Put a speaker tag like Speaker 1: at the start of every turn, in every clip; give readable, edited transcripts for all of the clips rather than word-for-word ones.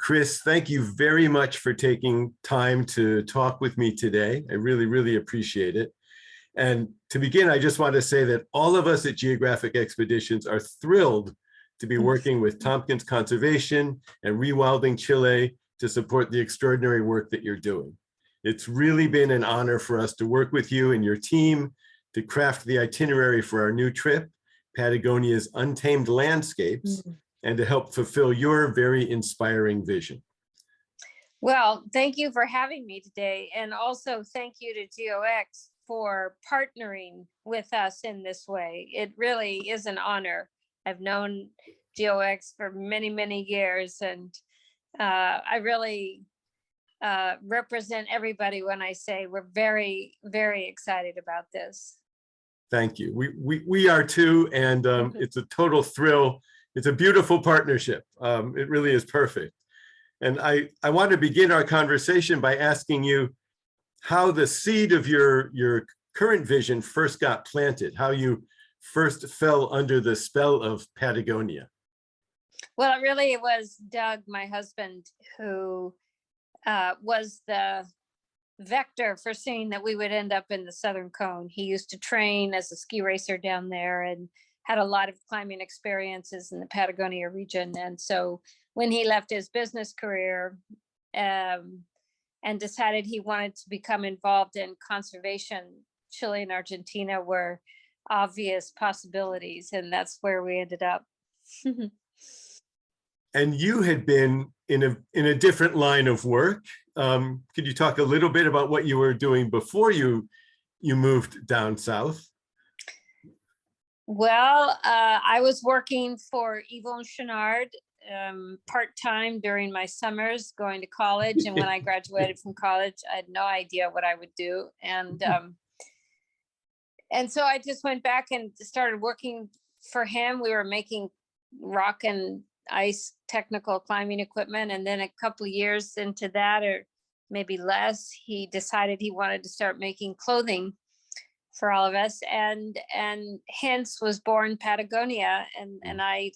Speaker 1: Kris, thank you very much for taking time to talk with me today. I really, really appreciate it. And to begin, I just want to say that all of us at Geographic Expeditions are thrilled to be working with Tompkins Conservation and Rewilding Chile to support the extraordinary work that you're doing. It's really been an honor for us to work with you and your team to craft the itinerary for our new trip, Patagonia's Untamed Landscapes, and to help fulfill your very inspiring vision.
Speaker 2: Well, thank you for having me today. And also thank you to GOX for partnering with us in this way. It really is an honor. I've known GOX for many, many years, and I really represent everybody when I say we're very, very excited about this.
Speaker 1: Thank you. We are too, and it's a total thrill. It's a beautiful partnership. It really is perfect. And I want to begin our conversation by asking you how the seed of your current vision first got planted, how you first fell under the spell of Patagonia.
Speaker 2: Well, it was Doug, my husband, who was the vector for seeing that we would end up in the Southern Cone. He used to train as a ski racer down there and had a lot of climbing experiences in the Patagonia region. And so when he left his business career and decided he wanted to become involved in conservation, Chile and Argentina were obvious possibilities, and that's where we ended up.
Speaker 1: And you had been in a different line of work. Could you talk a little bit about what you were doing before you moved down south?
Speaker 2: Well, I was working for Yvon Chouinard part-time during my summers going to college. And when I graduated from college, I had no idea what I would do. And so I just went back and started working for him. We were making rock and ice technical climbing equipment. And then a couple of years into that, or maybe less, he decided he wanted to start making clothing for all of us, and hence was born Patagonia. And I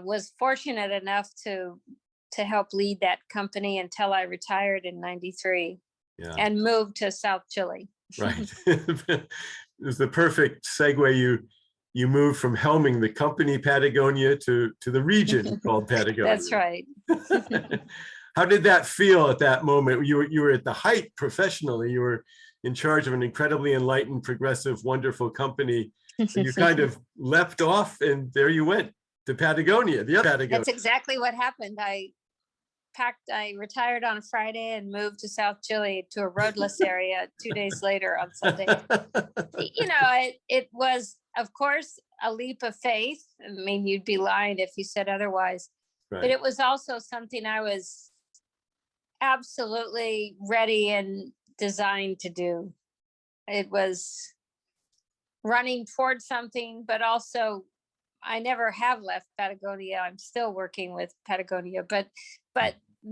Speaker 2: was fortunate enough to help lead that company until I retired in '93 and moved to South Chile.
Speaker 1: Right. It was the perfect segue. You moved from helming the company Patagonia to the region called Patagonia.
Speaker 2: That's right.
Speaker 1: How did that feel at that moment? You were at the height professionally. You were in charge of an incredibly enlightened, progressive, wonderful company. And you kind of leapt off, and there you went to Patagonia, the other Patagonia.
Speaker 2: That's exactly what happened. I retired on a Friday and moved to South Chile to a roadless area 2 days later on Sunday. You know, it was, of course, a leap of faith. I mean, you'd be lying if you said otherwise. Right. But it was also something I was absolutely ready and designed to do. It was running towards something, but also I never have left Patagonia. I'm still working with Patagonia, but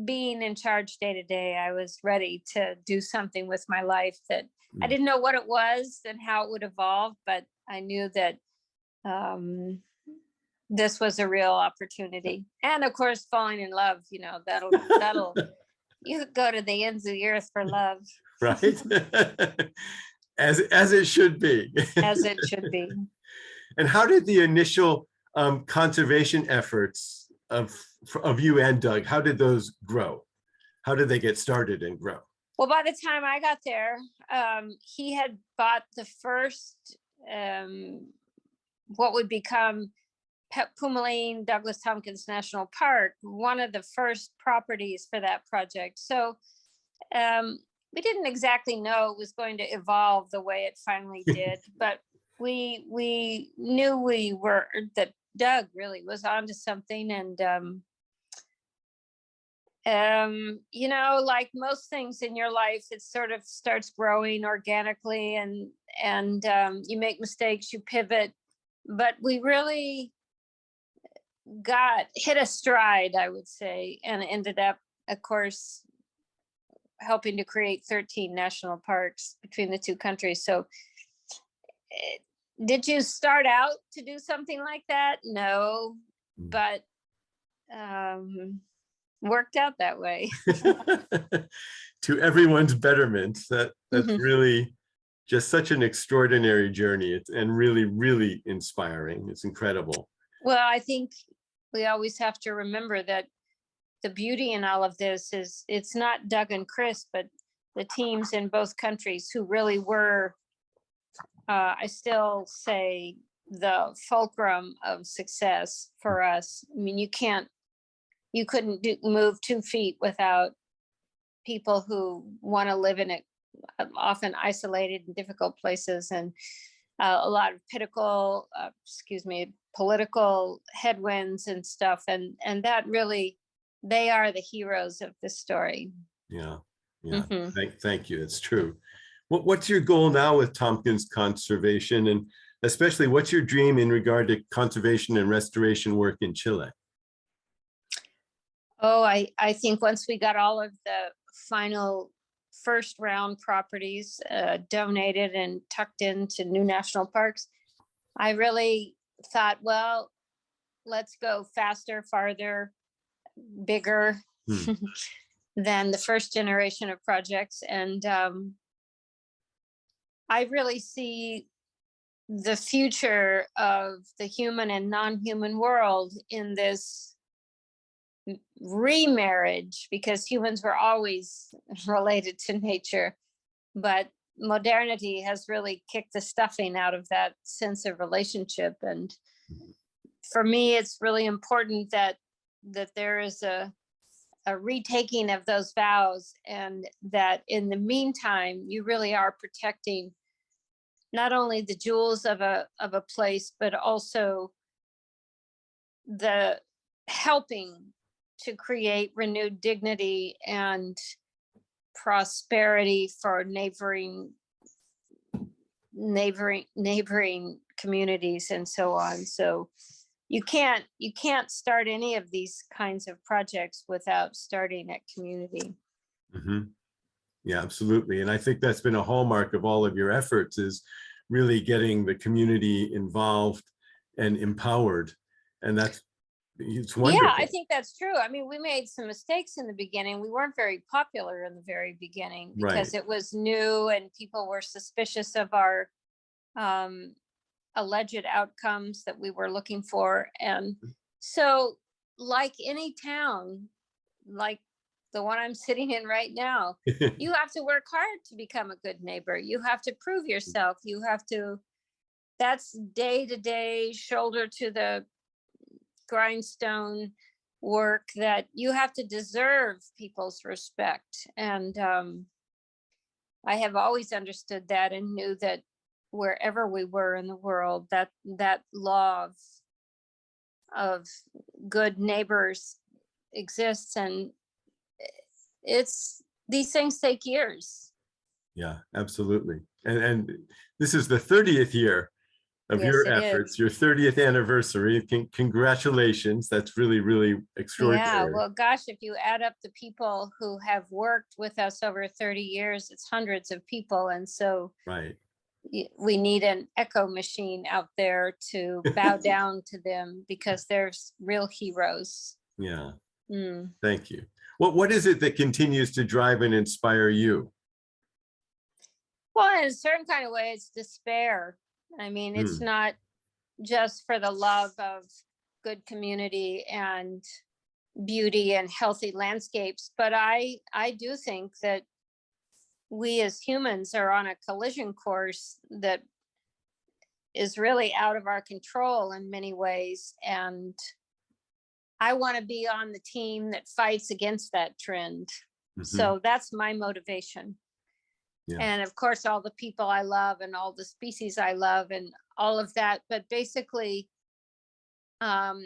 Speaker 2: being in charge day to day, I was ready to do something with my life that I didn't know what it was and how it would evolve, but I knew that this was a real opportunity. And of course, falling in love, you know, that'll you go to the ends of the earth for love.
Speaker 1: Right. As it should be.
Speaker 2: As it should be.
Speaker 1: And how did the initial conservation efforts of you and Doug, how did those grow? How did they get started and grow?
Speaker 2: Well, by the time I got there, he had bought the first, what would become Pumaline Douglas Tompkins National Park, one of the first properties for that project. So we didn't exactly know it was going to evolve the way it finally did, but we knew that Doug really was onto something. And you know, like most things in your life, it sort of starts growing organically, and you make mistakes, you pivot, but we really hit a stride, I would say, and ended up, of course, helping to create 13 national parks between the two countries. So did you start out to do something like that? No, but Worked out that way.
Speaker 1: To everyone's betterment. That's
Speaker 2: Mhm.
Speaker 1: really just such an extraordinary journey. And really, really inspiring. It's incredible.
Speaker 2: Well, I think we always have to remember that the beauty in all of this is it's not Doug and Kris, but the teams in both countries who really were, I still say, the fulcrum of success for us. I mean, you couldn't move 2 feet without people who want to live in it, often isolated and difficult places, and a lot of political headwinds and stuff, and that really, they are the heroes of this story.
Speaker 1: Yeah. Yeah.
Speaker 2: Hmm.
Speaker 1: Thank you. It's true. What's your goal now with Tompkins Conservation? And especially, what's your dream in regard to conservation and restoration work in Chile?
Speaker 2: Oh, I think once we got all of the final first round properties donated and tucked into new national parks, I really thought, well, let's go faster, farther, bigger
Speaker 1: Hmm.
Speaker 2: than the first generation of projects. And I really see the future of the human and non-human world in this remarriage, because humans were always related to nature, but modernity has really kicked the stuffing out of that sense of relationship. And for me, it's really important that there is a retaking of those vows, and that in the meantime you really are protecting not only the jewels of a place, but also the helping to create renewed dignity and prosperity for neighboring communities and so on. So you can't start any of these kinds of projects without starting at community.
Speaker 1: Mm-hmm. Yeah, absolutely. And I think that's been a hallmark of all of your efforts, is really getting the community involved and empowered. And it's
Speaker 2: Yeah, I
Speaker 1: wonderful.
Speaker 2: think that's true. I mean, we made some mistakes in the beginning. We weren't very popular in the very beginning
Speaker 1: Right.
Speaker 2: because it was new and people were suspicious of our um, alleged outcomes that we were looking for. And so, like any town, like the one I'm sitting in right now, you have to work hard to become a good neighbor. You have to prove yourself. That's day to day, shoulder to the grindstone work, that you have to deserve people's respect. And I have always understood that and knew that wherever we were in the world, that law of good neighbors exists. And these things take years.
Speaker 1: Yeah, absolutely. And this is the 30th year of
Speaker 2: Yes,
Speaker 1: your
Speaker 2: it
Speaker 1: efforts,
Speaker 2: is.
Speaker 1: your 30th anniversary. Congratulations. That's really, really
Speaker 2: Yeah,
Speaker 1: extraordinary.
Speaker 2: well, gosh, if you add up the people who have worked with us over 30 years, it's hundreds of people. And so
Speaker 1: Right.
Speaker 2: we need an echo machine out there to bow down to them, because they're real heroes.
Speaker 1: Yeah.
Speaker 2: Mm.
Speaker 1: Thank you. What is it that continues to drive and inspire you?
Speaker 2: Well, in a certain kind of way, it's despair. I mean, it's
Speaker 1: Hmm.
Speaker 2: not just for the love of good community and beauty and healthy landscapes, but I do think that we as humans are on a collision course that is really out of our control in many ways. And I want to be on the team that fights against that trend.
Speaker 1: Mhm.
Speaker 2: So that's my motivation.
Speaker 1: Yeah.
Speaker 2: And of course, all the people I love and all the species I love and all of that. But basically, um,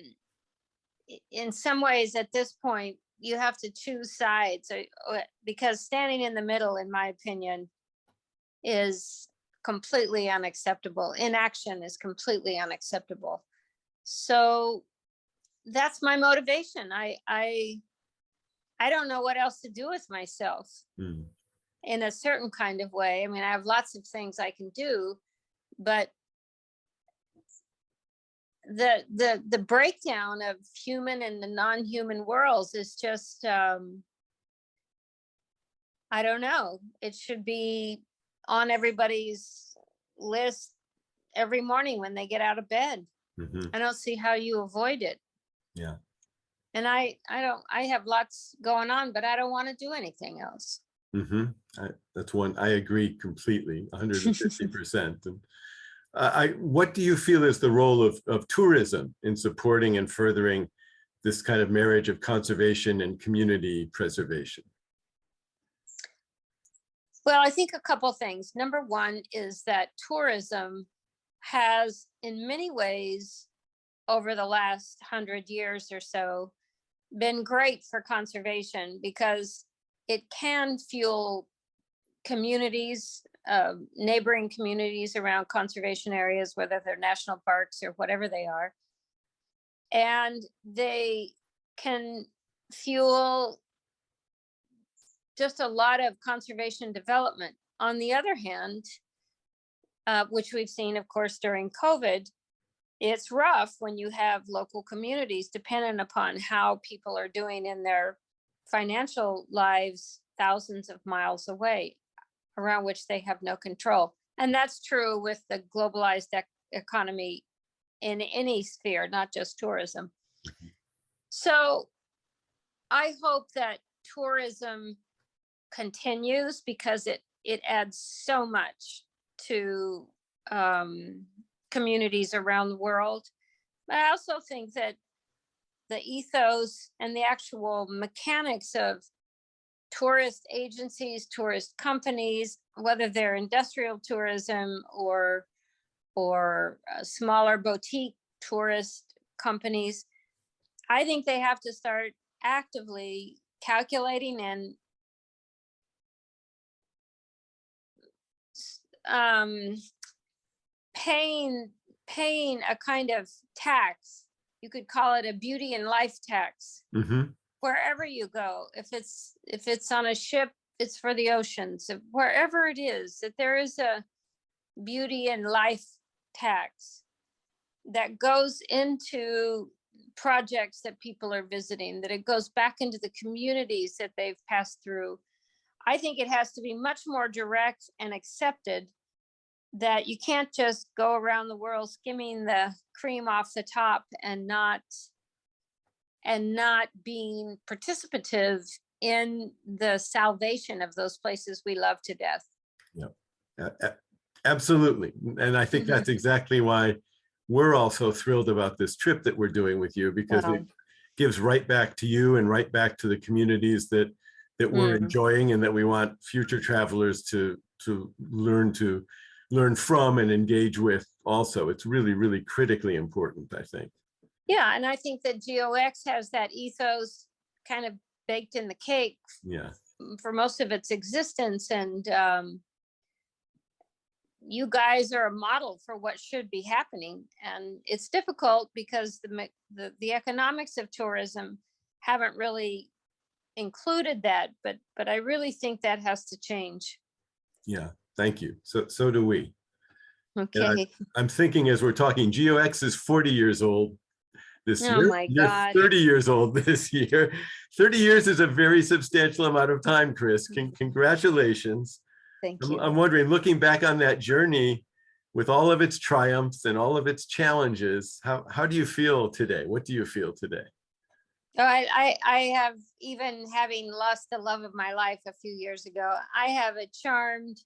Speaker 2: in some ways, at this point, you have to choose sides, because standing in the middle, in my opinion, is completely unacceptable. Inaction is completely unacceptable. So that's my motivation. I don't know what else to do with myself
Speaker 1: Mm.
Speaker 2: in a certain kind of way. I mean, I have lots of things I can do, but the breakdown of human and the non-human worlds is just, I don't know. It should be on everybody's list every morning when they get out of bed.
Speaker 1: Mhm.
Speaker 2: I don't see how you avoid it.
Speaker 1: Yeah.
Speaker 2: And I have lots going on, but I don't want to do anything else.
Speaker 1: Hmm. That's one, I agree completely, 150%. And what do you feel is the role of tourism in supporting and furthering this kind of marriage of conservation and community preservation?
Speaker 2: Well, I think a couple things. Number one is that tourism has, in many ways, over the last 100 years or so, been great for conservation because it can fuel communities, neighboring communities around conservation areas, whether they're national parks or whatever they are. And they can fuel just a lot of conservation development. On the other hand, which we've seen, of course, during COVID, it's rough when you have local communities dependent upon how people are doing in their financial lives thousands of miles away, around which they have no control. And that's true with the globalized economy in any sphere, not just tourism. So I hope that tourism continues because it adds so much to communities around the world. But I also think that the ethos and the actual mechanics of tourist agencies, tourist companies, whether they're industrial tourism or smaller boutique tourist companies, I think they have to start actively calculating and paying a kind of tax. You could call it a beauty and life tax.
Speaker 1: Mm-hmm.
Speaker 2: Wherever you go, if it's on a ship, it's for the oceans. Wherever it is, that there is a beauty and life tax that goes into projects that people are visiting, that it goes back into the communities that they've passed through. I think it has to be much more direct and accepted, that you can't just go around the world skimming the cream off the top and not being participative in the salvation of those places we love to death.
Speaker 1: Yeah, absolutely. And I think that's exactly why we're all so thrilled about this trip that we're doing with you, because it gives right back to you and right back to the communities that we're enjoying and that we want future travelers to learn from and engage with also. It's really, really critically important, I think.
Speaker 2: Yeah, and I think that GOX has that ethos kind of baked in the cake.
Speaker 1: Yeah.
Speaker 2: For most of its existence, and you guys are a model for what should be happening. And it's difficult because the economics of tourism haven't really included that, but I really think that has to change.
Speaker 1: Yeah, thank you. So do we.
Speaker 2: Okay.
Speaker 1: I'm thinking as we're talking, GOX is 40 years old this year.
Speaker 2: Oh my God.
Speaker 1: You're 30 years old this year. 30 years is a very substantial amount of time, Kris. Congratulations.
Speaker 2: Thank you.
Speaker 1: I'm wondering, looking back on that journey with all of its triumphs and all of its challenges, how do you feel today? What do you feel today?
Speaker 2: Oh, I have, even having lost the love of my life a few years ago, I have a charmed,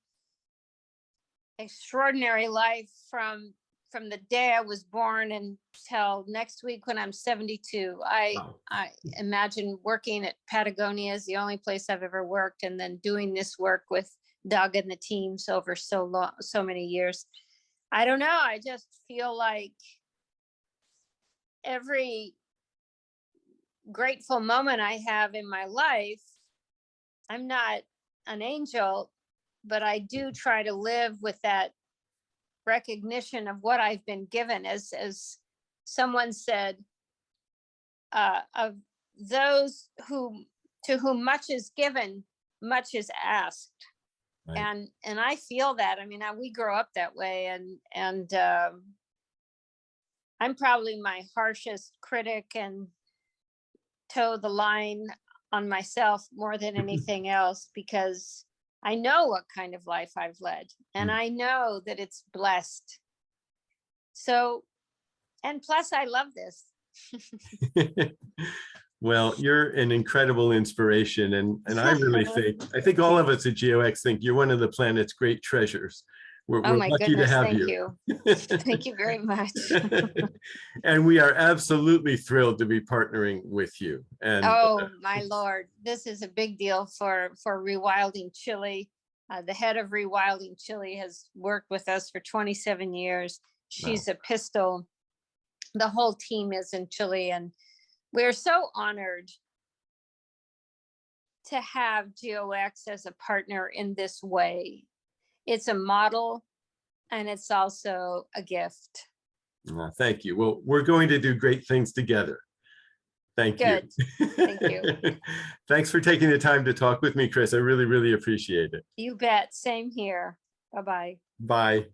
Speaker 2: extraordinary life from the day I was born until next week when I'm 72.
Speaker 1: Wow.
Speaker 2: I imagine working at Patagonia is the only place I've ever worked, and then doing this work with Doug and the teams over so many years. I don't know. I just feel like every grateful moment I have in my life, I'm not an angel, but I do try to live with that recognition of what I've been given. As someone said, of those to whom much is given, much is asked. Right. And I feel that. I mean, we grow up that way, and I'm probably my harshest critic and toe the line on myself more than anything else, because I know what kind of life I've led, and I know that it's blessed. So, and plus I love this.
Speaker 1: Well, you're an incredible inspiration. And I really think all of us at GeoX think you're one of the planet's great treasures. We're
Speaker 2: Oh my
Speaker 1: lucky to
Speaker 2: goodness,
Speaker 1: have
Speaker 2: thank
Speaker 1: you.
Speaker 2: you. Thank you very much.
Speaker 1: And we are absolutely thrilled to be partnering with you. And
Speaker 2: Oh my Lord, this is a big deal for Rewilding Chile. The head of Rewilding Chile has worked with us for 27 years. She's a pistol. The whole team is in Chile, and we're so honored to have GeoX as a partner in this way. It's a model, and it's also a gift.
Speaker 1: Thank you. Well, we're going to do great things together. Thank you.
Speaker 2: Thank you.
Speaker 1: Thanks for taking the time to talk with me, Kris. I really, really appreciate it.
Speaker 2: You bet. Same here. Bye-bye.
Speaker 1: Bye.